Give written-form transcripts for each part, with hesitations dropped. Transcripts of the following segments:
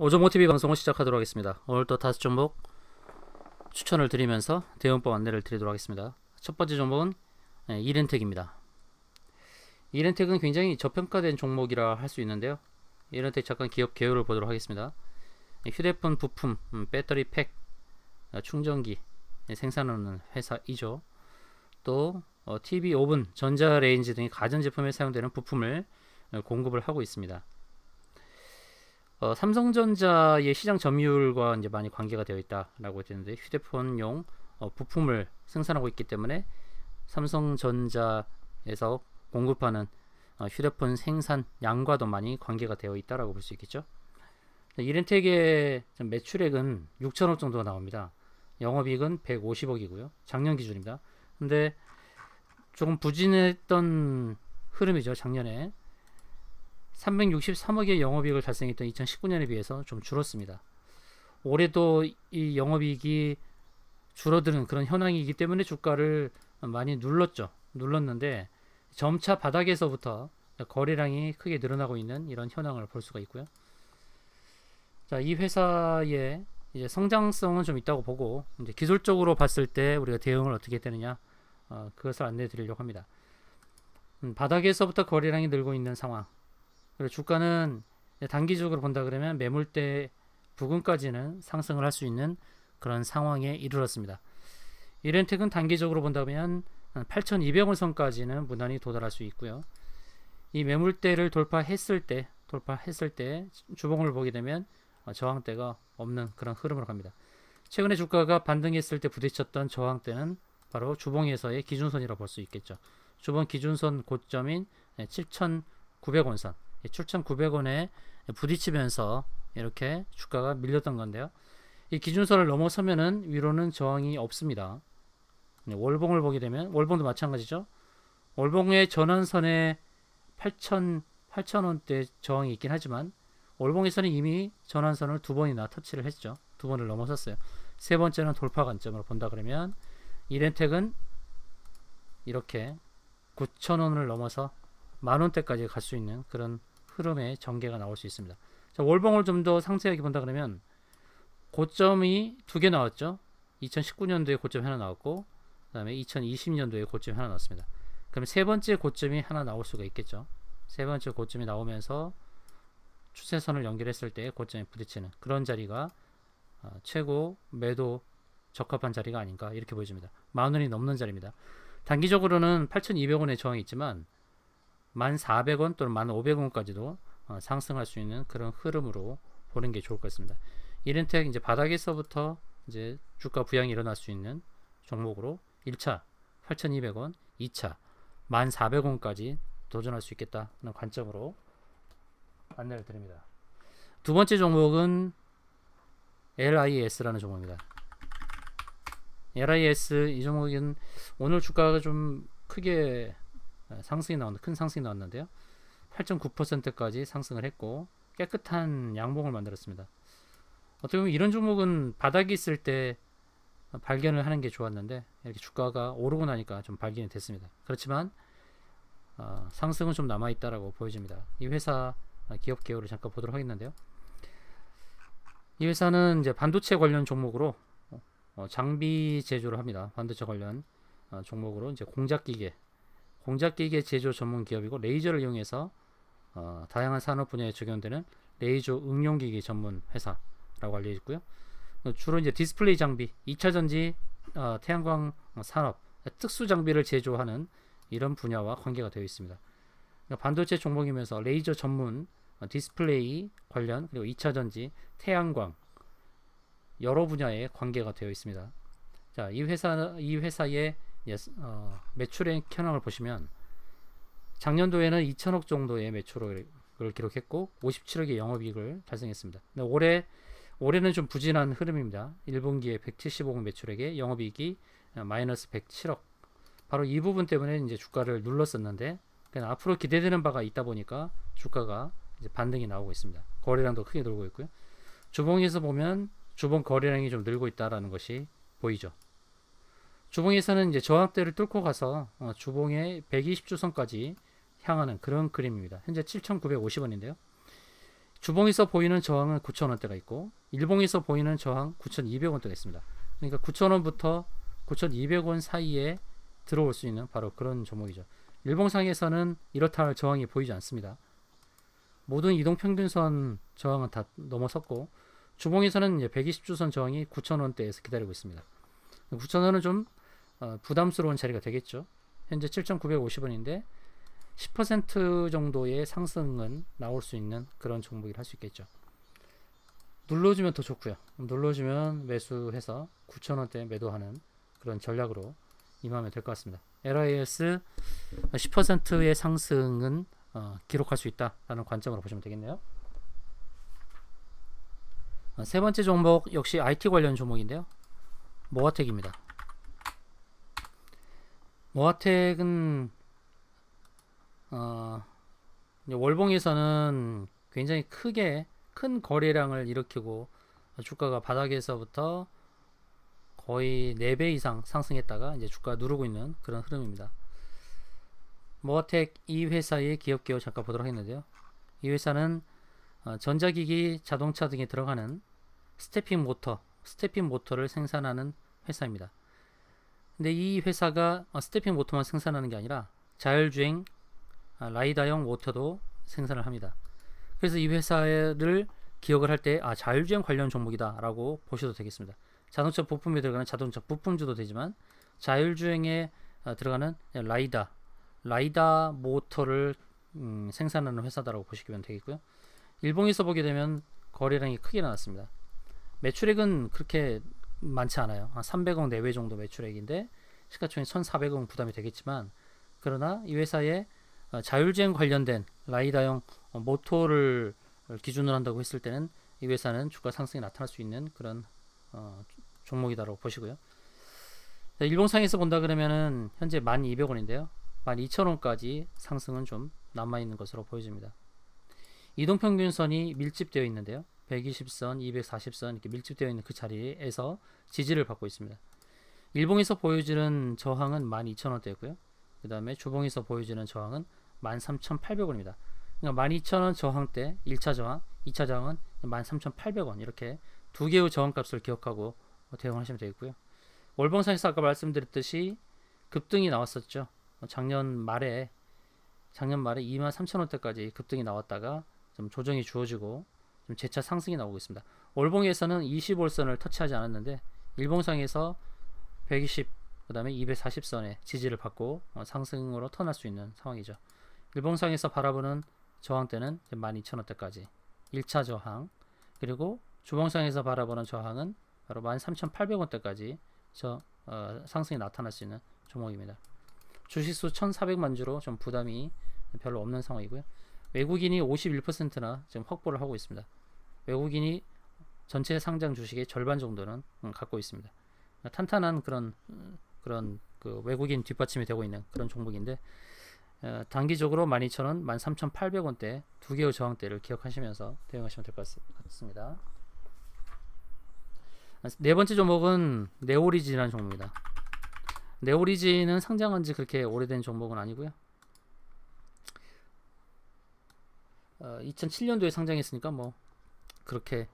오종모TV 방송을 시작하도록 하겠습니다. 오늘도 5종목 추천을 드리면서 대응법 안내를 드리도록 하겠습니다. 첫 번째 종목은 이렌텍입니다. 이렌텍은 굉장히 저평가된 종목이라 할 수 있는데요. 이렌텍 잠깐 기업 개요를 보도록 하겠습니다. 휴대폰 부품, 배터리 팩, 충전기 생산하는 회사이죠. 또 TV, 오븐, 전자레인지 등의 가전제품에 사용되는 부품을 공급을 하고 있습니다. 삼성전자의 시장 점유율과 이제 많이 관계가 되어 있다라고 되는데, 휴대폰용 부품을 생산하고 있기 때문에 삼성전자에서 공급하는 휴대폰 생산량과도 많이 관계가 되어 있다라고 볼 수 있겠죠. 이렌텍의 매출액은 6천억 정도가 나옵니다. 영업이익은 150억이고요. 작년 기준입니다. 근데 조금 부진했던 흐름이죠. 작년에 363억의 영업이익을 달성했던 2019년에 비해서 좀 줄었습니다. 올해도 이 영업이익이 줄어드는 그런 현황이기 때문에 주가를 많이 눌렀는데 점차 바닥에서부터 거래량이 크게 늘어나고 있는 이런 현황을 볼 수가 있고요. 자, 이 회사의 이제 성장성은 좀 있다고 보고, 이제 기술적으로 봤을 때 우리가 대응을 어떻게 되느냐, 그것을 안내해 드리려고 합니다. 바닥에서부터 거래량이 늘고 있는 상황. 그리고 주가는 단기적으로 본다 그러면 매물대 부근까지는 상승을 할 수 있는 그런 상황에 이르렀습니다. 이렌텍은 단기적으로 본다면 8,200원 선까지는 무난히 도달할 수 있고요. 이 매물대를 돌파했을 때 주봉을 보게 되면 저항대가 없는 그런 흐름으로 갑니다. 최근에 주가가 반등했을 때 부딪혔던 저항대는 바로 주봉에서의 기준선이라고 볼 수 있겠죠. 주봉 기준선 고점인 7,900원 선, 7,900원에 부딪히면서 이렇게 주가가 밀렸던 건데요. 이 기준선을 넘어서면은 위로는 저항이 없습니다. 월봉을 보게 되면 월봉도 마찬가지죠. 월봉의 전환선에 8,000원대 저항이 있긴 하지만 월봉에서는 이미 전환선을 두 번이나 터치를 했죠. 두 번을 넘어섰어요. 세 번째는 돌파 관점으로 본다 그러면 이렌텍은 이렇게 9,000원을 넘어서 만원대까지 갈 수 있는 그런 흐름의 전개가 나올 수 있습니다. 자, 월봉을 좀 더 상세하게 본다 그러면 고점이 두 개 나왔죠. 2019년도에 고점이 하나 나왔고, 그 다음에 2020년도에 고점이 하나 나왔습니다. 그럼 세 번째 고점이 하나 나올 수가 있겠죠. 세 번째 고점이 나오면서 추세선을 연결했을 때 고점에 부딪히는 그런 자리가 최고 매도 적합한 자리가 아닌가, 이렇게 보여집니다. 만원이 넘는 자리입니다. 단기적으로는 8,200원의 저항이 있지만 1,400원 또는 1,500원까지도 상승할 수 있는 그런 흐름으로 보는 게 좋을 것 같습니다. 이렌텍 이제 바닥에서부터 이제 주가 부양이 일어날 수 있는 종목으로 1차 8,200원, 2차 1,400원까지 도전할 수 있겠다는 관점으로 안내를 드립니다. 두 번째 종목은 LIS라는 종목입니다. LIS 이 종목은 오늘 주가가 좀 크게 큰 상승이 나왔는데요. 8.9%까지 상승을 했고 깨끗한 양봉을 만들었습니다. 어떻게 보면 이런 종목은 바닥이 있을 때 발견을 하는 게 좋았는데 이렇게 주가가 오르고 나니까 좀 발견이 됐습니다. 그렇지만 상승은 좀 남아있다라고 보여집니다. 이 회사 기업 개요를 잠깐 보도록 하겠는데요. 이 회사는 이제 반도체 관련 종목으로 장비 제조를 합니다. 반도체 관련 종목으로 이제 공작기계 제조 전문 기업이고, 레이저를 이용해서 다양한 산업 분야에 적용되는 레이저 응용기기 전문 회사라고 알려져 있고요. 주로 이제 디스플레이 장비, 2차 전지, 태양광 산업, 특수 장비를 제조하는 이런 분야와 관계가 되어 있습니다. 그러니까 반도체 종목이면서 레이저 전문, 디스플레이 관련, 그리고 2차 전지, 태양광 여러 분야에 관계가 되어 있습니다. 자, 이 회사의 매출의 현황을 보시면 작년도에는 2천억 정도의 매출을 기록했고 57억의 영업이익을 달성했습니다. 근데 올해는 좀 부진한 흐름입니다. 1분기에 175억 매출액에 영업이익이 마이너스 107억. 바로 이 부분 때문에 이제 주가를 눌렀었는데, 앞으로 기대되는 바가 있다 보니까 주가가 이제 반등이 나오고 있습니다. 거래량도 크게 늘고 있고요. 주봉에서 보면 주봉 거래량이 좀 늘고 있다라는 것이 보이죠. 주봉에서는 이제 저항대를 뚫고 가서 주봉의 120주선까지 향하는 그런 그림입니다. 현재 7,950원인데요. 주봉에서 보이는 저항은 9,000원대가 있고 일봉에서 보이는 저항 9,200원대가 있습니다. 그러니까 9,000원부터 9,200원 사이에 들어올 수 있는 바로 그런 종목이죠. 일봉상에서는 이렇다 할 저항이 보이지 않습니다. 모든 이동평균선 저항은 다 넘어섰고 주봉에서는 120주선 저항이 9,000원대에서 기다리고 있습니다. 9,000원은 좀 부담스러운 자리가 되겠죠. 현재 7,950원인데 10% 정도의 상승은 나올 수 있는 그런 종목이라 할 수 있겠죠. 눌러주면 더 좋고요. 눌러주면 매수해서 9,000원대 매도하는 그런 전략으로 임하면 될 것 같습니다. LIS 10%의 상승은 기록할 수 있다라는 관점으로 보시면 되겠네요. 세 번째 종목 역시 IT 관련 종목인데요. 모아텍입니다. 모아텍은 월봉에서는 굉장히 큰 거래량을 일으키고 주가가 바닥에서부터 거의 4배 이상 상승했다가 이제 주가가 누르고 있는 그런 흐름입니다. 모아텍 이 회사의 기업 개요 잠깐 보도록 했는데요. 이 회사는 전자기기, 자동차 등에 들어가는 스태핑 모터를 생산하는 회사입니다. 근데 이 회사가 스태핑 모터만 생산하는 게 아니라 자율주행 라이다형 모터도 생산을 합니다. 그래서 이 회사를 기억을 할 때 자율주행 관련 종목이다 라고 보셔도 되겠습니다. 자동차 부품에 들어가는 자동차 부품주도 되지만 자율주행에 들어가는 라이다 모터를 생산하는 회사다라고 보시면 되겠고요. 일봉에서 보게 되면 거래량이 크게 나왔습니다. 매출액은 그렇게 많지 않아요. 한 300억 내외 정도 매출액인데 시가총액 1,400억 부담이 되겠지만, 그러나 이 회사의 자율주행 관련된 라이다형 모터를 기준으로 한다고 했을 때는 이 회사는 주가 상승이 나타날 수 있는 그런 종목이다라고 보시고요. 일봉상에서 본다 그러면은 현재 12,200원인데요. 12,000원까지 상승은 좀 남아있는 것으로 보여집니다. 이동평균선이 밀집되어 있는데요. 120선, 240선 이렇게 밀집되어 있는 그 자리에서 지지를 받고 있습니다. 일봉에서 보여지는 저항은 12,000원대고요. 그 다음에 주봉에서 보여지는 저항은 13,800원입니다. 그러니까 12,000원 저항대 1차 저항, 2차 저항은 13,800원 이렇게 두 개의 저항값을 기억하고 대응하시면 되겠고요. 월봉상에서 아까 말씀드렸듯이 급등이 나왔었죠. 작년 말에 23,000원대까지 급등이 나왔다가 좀 조정이 주어지고 좀 재차 상승이 나오고 있습니다. 월봉에서는 20월선을 터치하지 않았는데 일봉상에서 120, 그 다음에 240선의 지지를 받고 상승으로 턴할 수 있는 상황이죠. 일봉상에서 바라보는 저항대는 12,000원대까지 1차 저항, 그리고 주봉상에서 바라보는 저항은 바로 13,800원대까지 상승이 나타날 수 있는 종목입니다. 주식수 1,400만 주로 좀 부담이 별로 없는 상황이고요. 외국인이 51%나 지금 확보를 하고 있습니다. 외국인이 전체 상장 주식의 절반 정도는 갖고 있습니다. 탄탄한 그런 그 외국인 뒷받침이 되고 있는 그런 종목인데, 단기적으로 12,000원, 13,800원대 두 개의 저항대를 기억하시면서 대응하시면 될 것 같습니다. 네 번째 종목은 네오리진이라는 종목입니다. 네오리진은 상장한 지 그렇게 오래된 종목은 아니고요. 2007년도에 상장했으니까 뭐 그렇게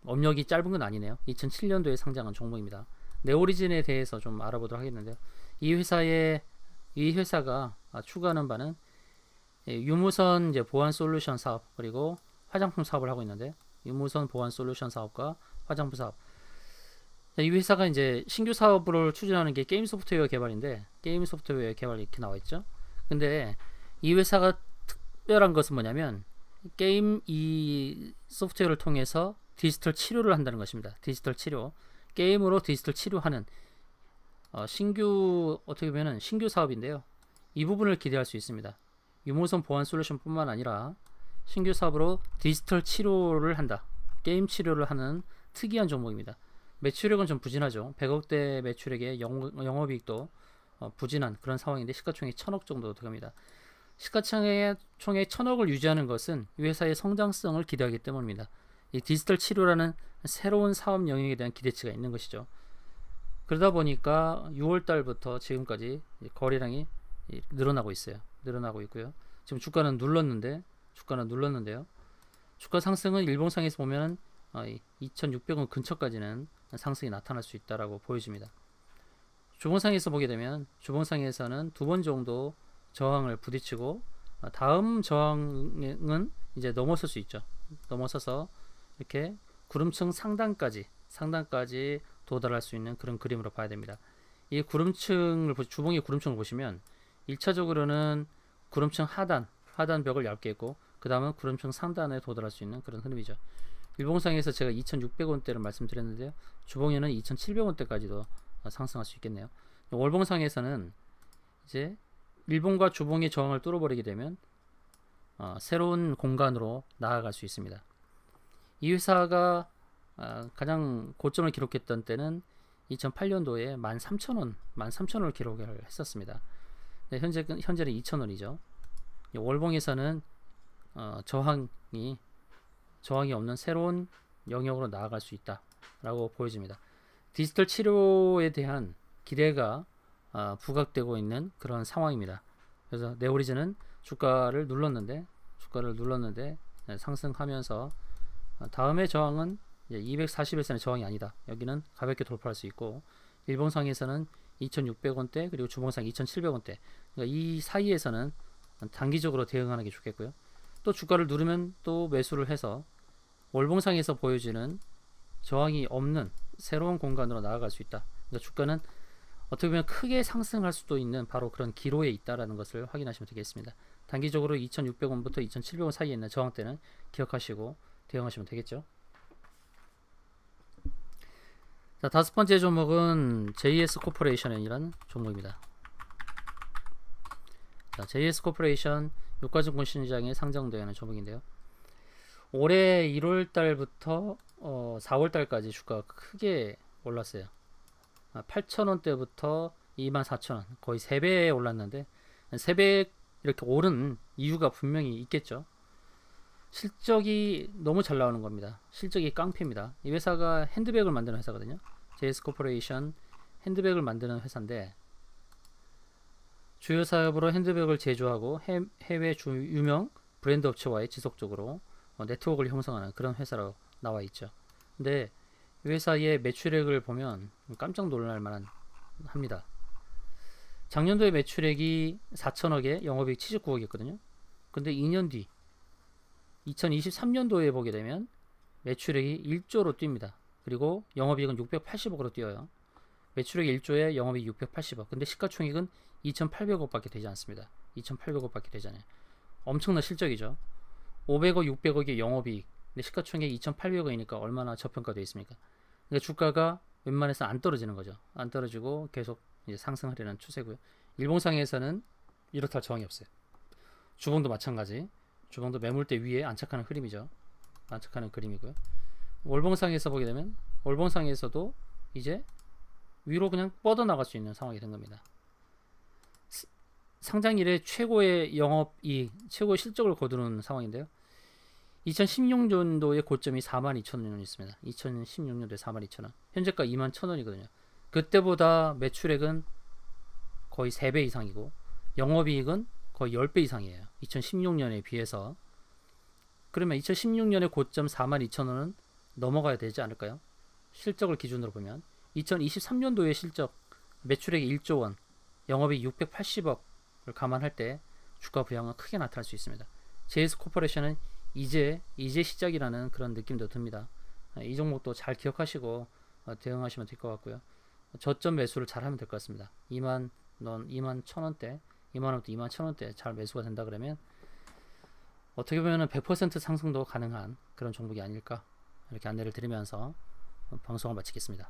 업력이 짧은 건 아니네요. 2007년도에 상장한 종목입니다. 네오리진에 대해서 좀 알아보도록 하겠는데요. 이 회사가 추구하는 바는 유무선 이제 보안 솔루션 사업, 그리고 화장품 사업을 하고 있는데, 유무선 보안 솔루션 사업과 화장품 사업. 이 회사가 이제 신규 사업을 추진하는 게 게임 소프트웨어 개발인데, 게임 소프트웨어 개발이 이렇게 나와 있죠. 근데 이 회사가 특별한 것은 뭐냐면, 게임 이 소프트웨어를 통해서 디지털 치료를 한다는 것입니다. 디지털 치료, 게임으로 디지털 치료하는 어떻게 보면 신규 사업인데요. 이 부분을 기대할 수 있습니다. 유무선 보안 솔루션뿐만 아니라 신규 사업으로 디지털 치료를 한다, 게임 치료를 하는 특이한 종목입니다. 매출액은 좀 부진하죠. 100억대 매출액에 영업이익도 부진한 그런 상황인데, 시가총액 1,000억 정도 들어갑니다. 시가총액 1,000억을 유지하는 것은 이 회사의 성장성을 기대하기 때문입니다. 이 디지털 치료라는 새로운 사업 영역에 대한 기대치가 있는 것이죠. 그러다 보니까 6월 달부터 지금까지 거래량이 늘어나고 있어요. 늘어나고 있고요. 지금 주가는 눌렀는데 주가는 눌렀는데요. 주가 상승은 일봉상에서 보면 2,600원 근처까지는 상승이 나타날 수 있다라고 보여집니다. 주봉상에서 보게 되면 주봉상에서는 두 번 정도 저항을 부딪히고 다음 저항은 이제 넘어설 수 있죠. 넘어서서 이렇게 구름층 상단까지 도달할 수 있는 그런 그림으로 봐야 됩니다. 이 구름층을 주봉의 구름층을 보시면 1차적으로는 구름층 하단 벽을 얇게 했고 그 다음은 구름층 상단에 도달할 수 있는 그런 흐름이죠. 일봉상에서 제가 2,600원대를 말씀드렸는데요. 주봉에는 2,700원대까지도 상승할 수 있겠네요. 월봉상에서는 이제 일봉과 주봉의 저항을 뚫어버리게 되면 새로운 공간으로 나아갈 수 있습니다. 이 회사가 가장 고점을 기록했던 때는 2008년도에 13,000원을 기록을 했었습니다. 네, 현재는 2,000원이죠. 월봉에서는 저항이 없는 새로운 영역으로 나아갈 수 있다라고 보여집니다. 디지털 치료에 대한 기대가 부각되고 있는 그런 상황입니다. 그래서 네오리즌은 주가를 눌렀는데 상승하면서 다음에 저항은 240일선의 저항이 아니다. 여기는 가볍게 돌파할 수 있고 일봉상에서는 2,600원대 그리고 주봉상 2,700원대 그러니까 이 사이에서는 단기적으로 대응하는 게 좋겠고요. 또 주가를 누르면 또 매수를 해서 월봉상에서 보여지는 저항이 없는 새로운 공간으로 나아갈 수 있다. 그러니까 주가는 어떻게 보면 크게 상승할 수도 있는 바로 그런 기로에 있다라는 것을 확인하시면 되겠습니다. 단기적으로 2,600원부터 2,700원 사이에 있는 저항대는 기억하시고 대응하시면 되겠죠. 자, 다섯 번째 종목은 JS 코퍼레이션이라는 종목입니다. 자, JS 코퍼레이션 유가증권 시장에 상장되어 있는 종목인데요. 올해 1월달부터 4월달까지 주가가 크게 올랐어요. 8,000원대부터 24,000원 거의 3배 올랐는데 3배 이렇게 오른 이유가 분명히 있겠죠. 실적이 너무 잘 나오는 겁니다. 실적이 깡패입니다. 이 회사가 핸드백을 만드는 회사거든요. JS 코퍼레이션 핸드백을 만드는 회사인데 주요 사업으로 핸드백을 제조하고 해외 유명 브랜드 업체와의 지속적으로 네트워크를 형성하는 그런 회사로 나와 있죠. 근데 이 회사의 매출액을 보면 깜짝 놀랄 만한 합니다. 작년도에 매출액이 4천억에 영업이익 79억이었거든요. 근데 2년 뒤 2023년도에 보게 되면 매출액이 1조로 뜁니다. 그리고 영업이익은 680억으로 뛰어요. 매출액 1조에 영업이익 680억. 근데 시가총액은 2,800억밖에 되지 않습니다. 2,800억밖에 되잖아요. 엄청난 실적이죠. 500억, 600억의 영업이익. 근데 시가총액 2,800억이니까 얼마나 저평가되어 있습니까? 그러니까 주가가 웬만해서 안 떨어지는 거죠. 안 떨어지고 계속 이제 상승하려는 추세고요. 일봉상에서는 이렇다 할 저항이 없어요. 주봉도 마찬가지. 주봉도 매물대 위에 안착하는 흐름이죠. 안착하는 그림이고요. 월봉상에서 보게 되면 월봉상에서도 이제 위로 그냥 뻗어나갈 수 있는 상황이 된 겁니다. 상장 이래 최고의 영업이익, 최고의 실적을 거두는 상황인데요. 2016년도의 고점이 42,000원이 있습니다. 2016년도에 42,000원. 현재가 21,000원이거든요. 그때보다 매출액은 거의 3배 이상이고 영업이익은 거의 10배 이상이에요. 2016년에 비해서. 그러면 2016년의 고점 42,000원은 넘어가야 되지 않을까요? 실적을 기준으로 보면 2023년도의 실적 매출액이 1조 원, 영업이익 680억을 감안할 때 주가 부양은 크게 나타날 수 있습니다. JS 코퍼레이션은 이제 시작이라는 그런 느낌도 듭니다. 이 종목도 잘 기억하시고 대응하시면 될 것 같고요. 저점 매수를 잘 하면 될 것 같습니다. 21,000원대 2만원부터 21,000원대 잘 매수가 된다 그러면 어떻게 보면 100% 상승도 가능한 그런 종목이 아닐까 이렇게 안내를 드리면서 방송을 마치겠습니다.